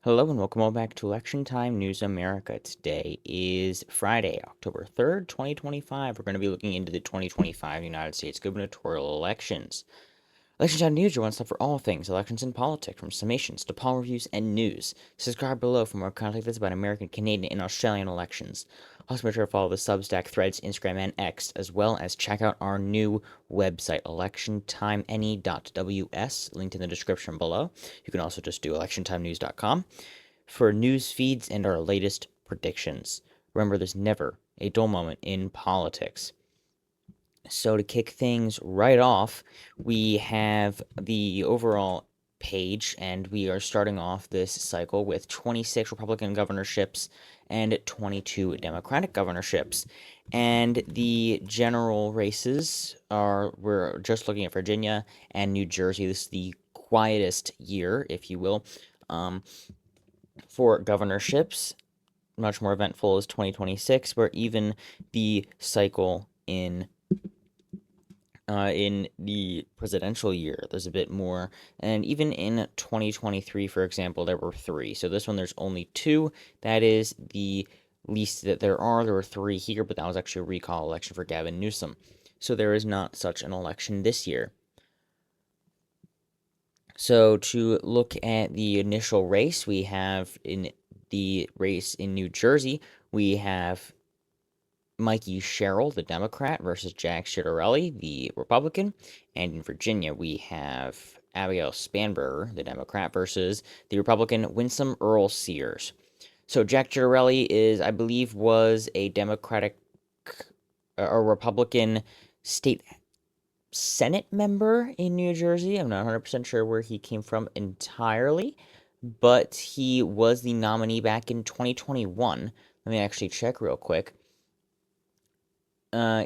Hello and welcome all back to Election Time News America. Today is Friday, October 3rd, 2025. We're going to be looking into the 2025 United States gubernatorial elections. Election Time News, your one stop for all things elections and politics, from summations to poll reviews and news. Subscribe below for more content like this about American, Canadian, and Australian elections. Also, make sure to follow the Substack, Threads, Instagram, and X, as well as check out our new website, electiontimene.ws, linked in the description below. You can also just do electiontimenews.com for news feeds and our latest predictions. Remember, there's never a dull moment in politics. So to kick things right off, we have the overall page, and we are starting off this cycle with 26 Republican governorships and 22 Democratic governorships. And the general races we're just looking at Virginia and New Jersey. This is the quietest year, if you will, for governorships. Much more eventful is 2026, where even the cycle in the presidential year, there's a bit more. And even in 2023, for example, there were three. So this one, there's only two. That is the least that there are. There were three here, but that was actually a recall election for Gavin Newsom. So there is not such an election this year. So to look at the initial race, we have in the race in New Jersey, we have Mikey Sherrill, the Democrat, versus Jack Ciatterelli, the Republican. And in Virginia, we have Abigail Spanberger, the Democrat, versus the Republican Winsome Earl Sears. So Jack Ciatterelli I believe, was a Democratic or Republican state Senate member in New Jersey. I'm not 100% sure where he came from entirely, but he was the nominee back in 2021. Let me actually check real quick.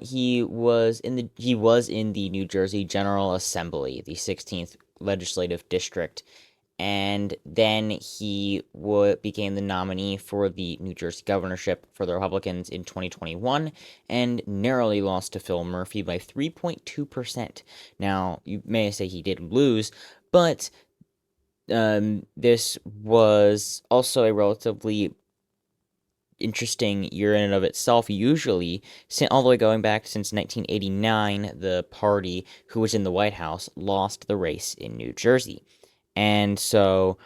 He was in the New Jersey General Assembly, the 16th legislative district, and then he became the nominee for the New Jersey governorship for the Republicans in 2021 and narrowly lost to Phil Murphy by 3.2%. Now, you may say he did lose, but this was also a relatively interesting year in and of itself. Usually, all the way going back since 1989, the party who was in the White House lost the race in New Jersey. And so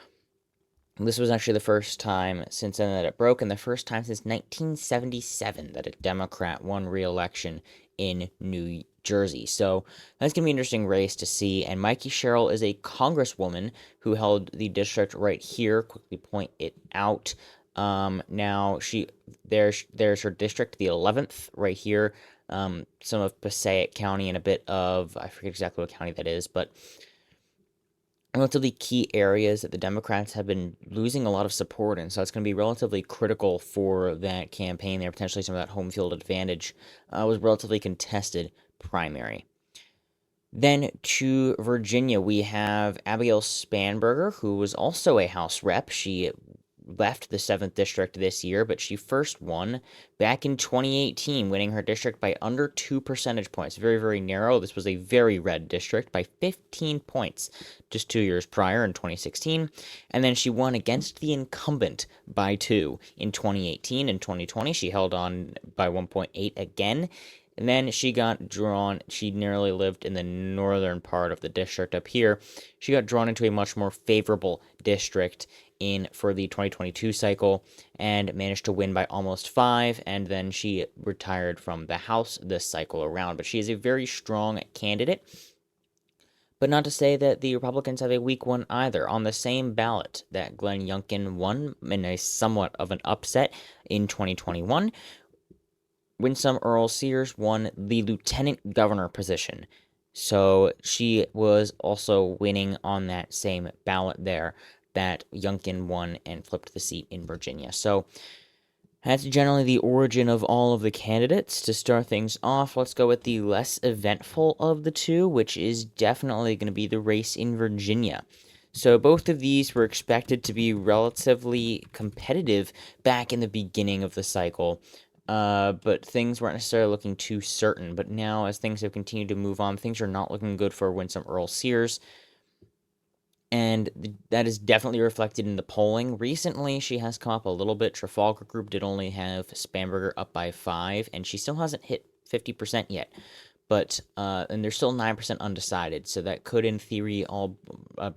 this was actually the first time since then that it broke, and the first time since 1977 that a Democrat won re-election in New Jersey. So that's going to be an interesting race to see. And Mikey Sherrill is a congresswoman who held the district right here. Quickly point it out. Now there's her district, the 11th, right here. Some of Passaic County and a bit of, I forget exactly what county that is, but relatively key areas that the Democrats have been losing a lot of support in. So it's going to be relatively critical for that campaign there. Potentially some of that home field advantage was relatively contested primary. Then to Virginia, we have Abigail Spanberger, who was also a House rep. She left the 7th district this year, but she first won back in 2018, winning her district by under 2 percentage points. Very, very narrow. This was a very red district by 15 points just 2 years prior in 2016. And then she won against the incumbent by 2 in 2018. And 2020, she held on by 1.8 again. And then she got drawn, she narrowly lived in the northern part of the district up here. She got drawn into a much more favorable district for the 2022 cycle and managed to win by almost 5, and then she retired from the House this cycle around. But she is a very strong candidate. But not to say that the Republicans have a weak one either. On the same ballot that Glenn Youngkin won in a somewhat of an upset in 2021, Winsome Earl Sears won the lieutenant governor position. So she was also winning on that same ballot there that Youngkin won and flipped the seat in Virginia. So that's generally the origin of all of the candidates. To start things off, let's go with the less eventful of the two, which is definitely going to be the race in Virginia. So both of these were expected to be relatively competitive back in the beginning of the cycle. But things weren't necessarily looking too certain. But now, as things have continued to move on, things are not looking good for Winsome Earl Sears. And that is definitely reflected in the polling. Recently, she has come up a little bit. Trafalgar Group did only have Spanberger up by 5, and she still hasn't hit 50% yet. But and there's still 9% undecided, so that could, in theory, all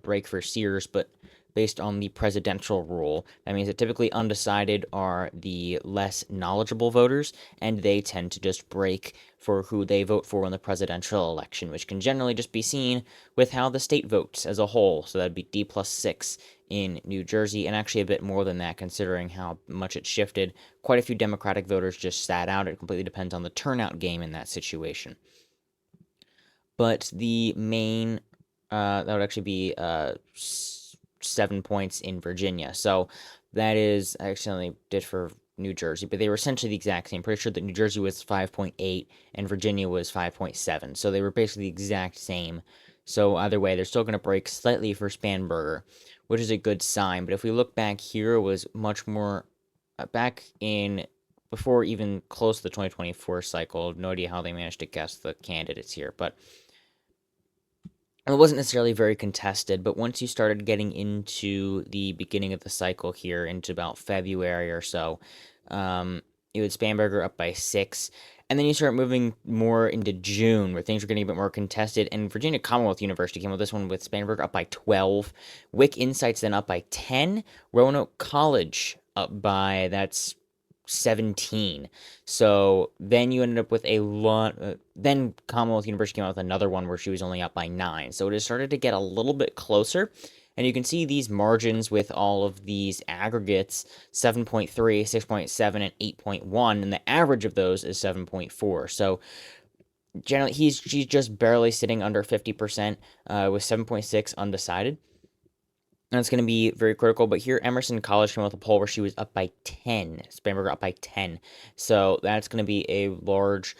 break for Sears. But based on the presidential rule, that means that typically undecided are the less knowledgeable voters, and they tend to just break for who they vote for in the presidential election, which can generally just be seen with how the state votes as a whole. So that'd be D+6 in New Jersey, and actually a bit more than that, considering how much it shifted. Quite a few Democratic voters just sat out. It completely depends on the turnout game in that situation. But the main, that would actually be 7 points in Virginia. So that is, I accidentally did for New Jersey, but they were essentially the exact same. Pretty sure that New Jersey was 5.8 and Virginia was 5.7. So they were basically the exact same. So either way, they're still going to break slightly for Spanberger, which is a good sign. But if we look back here, it was much more back in before even close to the 2024 cycle. No idea how they managed to guess the candidates here, but it wasn't necessarily very contested, but once you started getting into the beginning of the cycle here, into about February or so, it would Spanberger up by 6. And then you start moving more into June, where things are getting a bit more contested. And Virginia Commonwealth University came with this one with Spanberger up by 12. Wick Insights then up by 10. Roanoke College up by, that's 17. So then you ended up with a lot. Then Commonwealth University came out with another one where she was only up by 9. So it has started to get a little bit closer. And you can see these margins with all of these aggregates 7.3, 6.7, and 8.1. And the average of those is 7.4. So generally, she's just barely sitting under 50% with 7.6 undecided. That's going to be very critical. But here, Emerson College came with a poll where she was up by 10. Spanberger up by 10. So that's going to be a large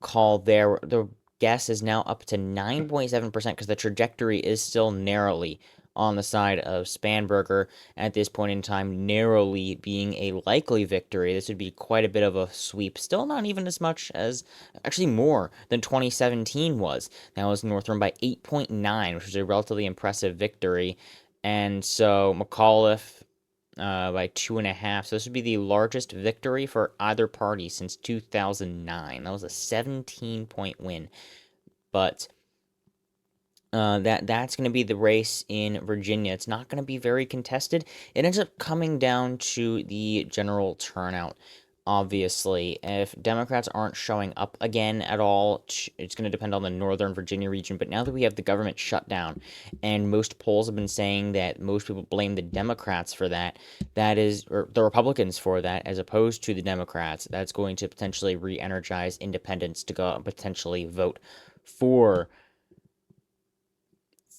call there. The guess is now up to 9.7% because the trajectory is still narrowly on the side of Spanberger at this point in time, narrowly being a likely victory. This would be quite a bit of a sweep. Still not even as much as, actually more than 2017 was. That was Northern by 8.9, which was a relatively impressive victory. And so McAuliffe by 2.5. So this would be the largest victory for either party since 2009. That was a 17-point win. But that's going to be the race in Virginia. It's not going to be very contested. It ends up coming down to the general turnout. Obviously, if Democrats aren't showing up again at all, it's going to depend on the Northern Virginia region. But now that we have the government shut down, and most polls have been saying that most people blame the Democrats for that, that is, or the Republicans for that, as opposed to the Democrats, that's going to potentially re-energize independents to go and potentially vote for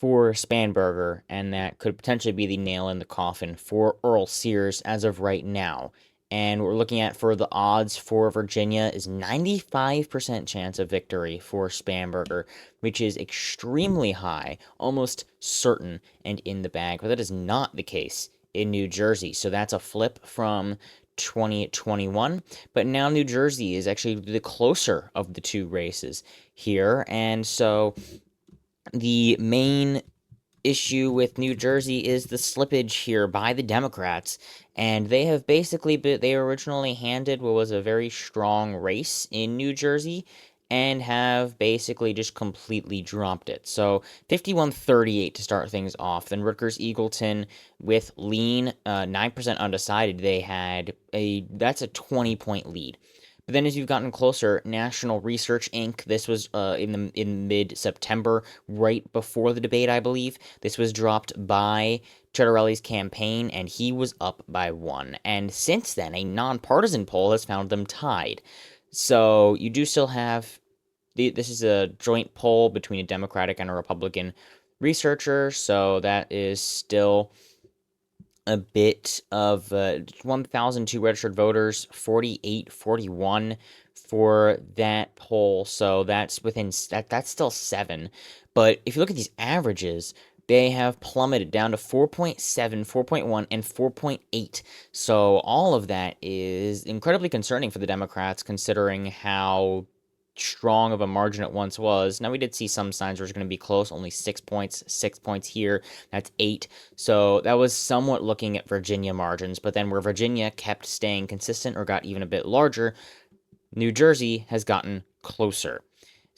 Spanberger, and that could potentially be the nail in the coffin for Earl Sears as of right now. And we're looking at for the odds for Virginia is 95% chance of victory for Spanberger, which is extremely high, almost certain, and in the bag. But that is not the case in New Jersey. So that's a flip from 2021. But now New Jersey is actually the closer of the two races here. And so the main issue with New Jersey is the slippage here by the Democrats, and they have basically they originally handed what was a very strong race in New Jersey and have basically just completely dropped it. So 51-38 to start things off. Then Rutgers Eagleton with lean 9% undecided. That's a 20-point lead. But then as you've gotten closer, National Research Inc., this was in mid-September, right before the debate, I believe. This was dropped by Ciatterelli's campaign, and he was up by 1. And since then, a nonpartisan poll has found them tied. So you do still have, this is a joint poll between a Democratic and a Republican researcher, so that is still a bit of 1,002 registered voters, 41 for that poll. So that's that's still 7. But if you look at these averages, they have plummeted down to 4.7, 4.1, and 4.8. So all of that is incredibly concerning for the Democrats, considering how strong of a margin it once was. Now, we did see some signs where it's going to be close, only 6 points here. That's 8. So that was somewhat looking at Virginia margins, but then where Virginia kept staying consistent or got even a bit larger, New Jersey has gotten closer.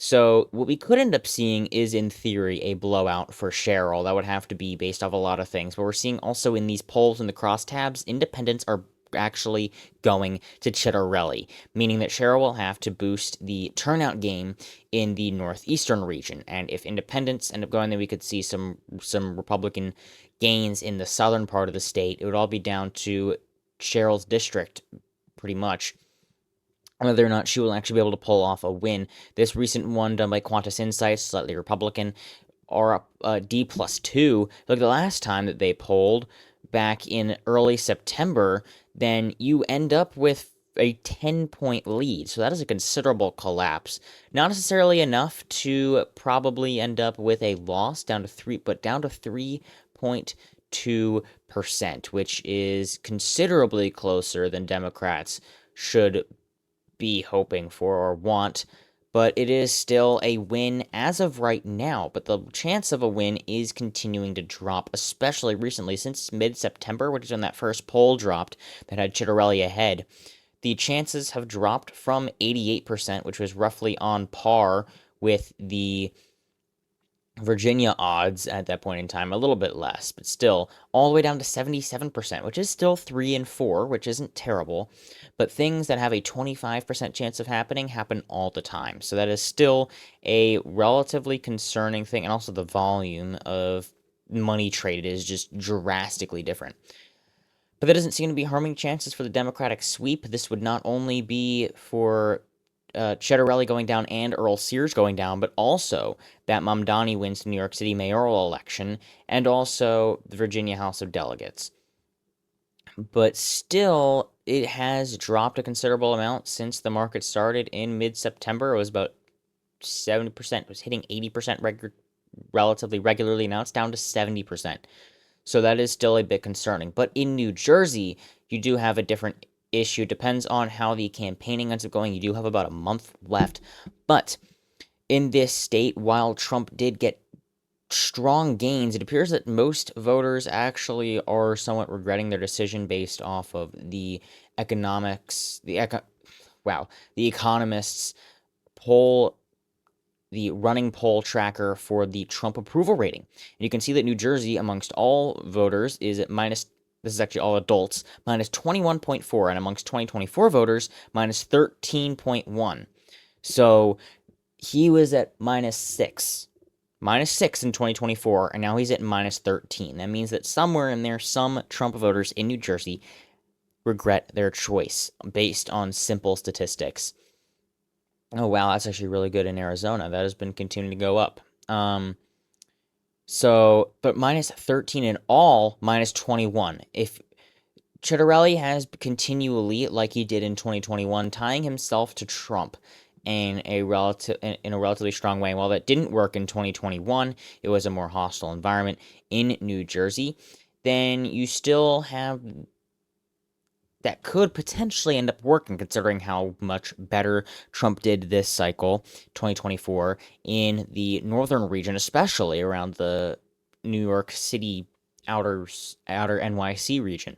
So what we could end up seeing is, in theory, a blowout for Sherrill. That would have to be based off a lot of things. But we're seeing also in these polls in the crosstabs, independents are actually going to Ciatterelli, meaning that Sherrill will have to boost the turnout game in the northeastern region. And if independents end up going, then we could see some Republican gains in the southern part of the state. It would all be down to Sherrill's district, pretty much, whether or not she will actually be able to pull off a win. This recent one done by Qantas Insights, slightly Republican, are up D+2. Look, the last time that they polled back in early September, then you end up with a 10-point lead. So that is a considerable collapse. Not necessarily enough to probably end up with a loss down to 3, but down to 3.2%, which is considerably closer than Democrats should be hoping for or want, but it is still a win as of right now. But the chance of a win is continuing to drop, especially recently, since mid-September, which is when that first poll dropped that had Ciatterelli ahead. The chances have dropped from 88%, which was roughly on par with the Virginia odds at that point in time, a little bit less, but still, all the way down to 77%, which is still 3 and 4, which isn't terrible. But things that have a 25% chance of happening happen all the time. So that is still a relatively concerning thing. And also the volume of money traded is just drastically different. But that doesn't seem to be harming chances for the Democratic sweep. This would not only be for Ciatterelli going down and Earl Sears going down, but also that Mamdani wins the New York City mayoral election, and also the Virginia House of Delegates. But still, it has dropped a considerable amount since the market started in mid-September. It was about 70%. It was hitting 80% relatively regularly. Now it's down to 70%. So that is still a bit concerning. But in New Jersey, you do have a different issue. Depends on how the campaigning ends up going. You do have about a month left. But in this state, while Trump did get strong gains, it appears that most voters actually are somewhat regretting their decision based off of the economics, the economists poll, the running poll tracker for the Trump approval rating. And you can see that New Jersey, amongst all voters, is at minus, this is actually all adults, minus 21.4, and amongst 2024 voters, minus 13.1. So he was at minus 6 in 2024, and now he's at minus 13. That means that somewhere in there, some Trump voters in New Jersey regret their choice based on simple statistics. Oh, wow, that's actually really good in Arizona. That has been continuing to go up. But minus 13 in all, minus 21. If Ciatterelli has continually, like he did in 2021, tying himself to Trump in a relatively strong way. While that didn't work in 2021, it was a more hostile environment in New Jersey, then you still have that could potentially end up working, considering how much better Trump did this cycle, 2024, in the northern region, especially around the New York City outer NYC region.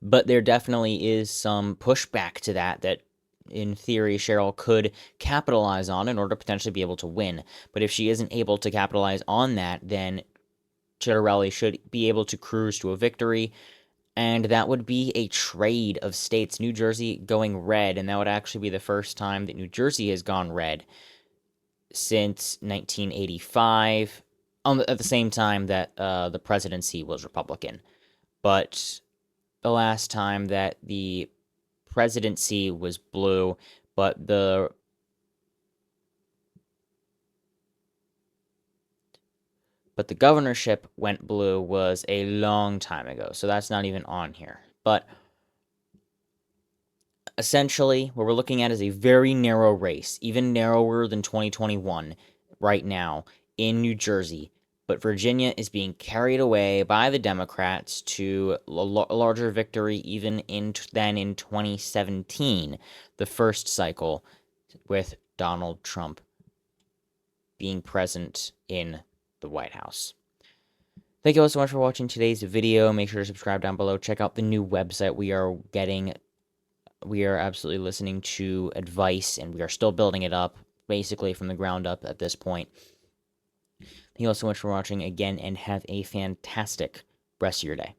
But there definitely is some pushback to that in theory, Sherrill could capitalize on in order to potentially be able to win. But if she isn't able to capitalize on that, then Ciatterelli should be able to cruise to a victory, and that would be a trade of states. New Jersey going red, and that would actually be the first time that New Jersey has gone red since 1985, at the same time that the presidency was Republican. But the last time that the presidency was blue, but the governorship went blue was a long time ago, so that's not even on here. But essentially, what we're looking at is a very narrow race, even narrower than 2021 right now in New Jersey. But Virginia is being carried away by the Democrats to a larger victory even than in 2017, the first cycle, with Donald Trump being present in the White House. Thank you all so much for watching today's video. Make sure to subscribe down below. Check out the new website we are getting. We are absolutely listening to advice, and we are still building it up, basically from the ground up at this point. Thank you all so much for watching again, and have a fantastic rest of your day.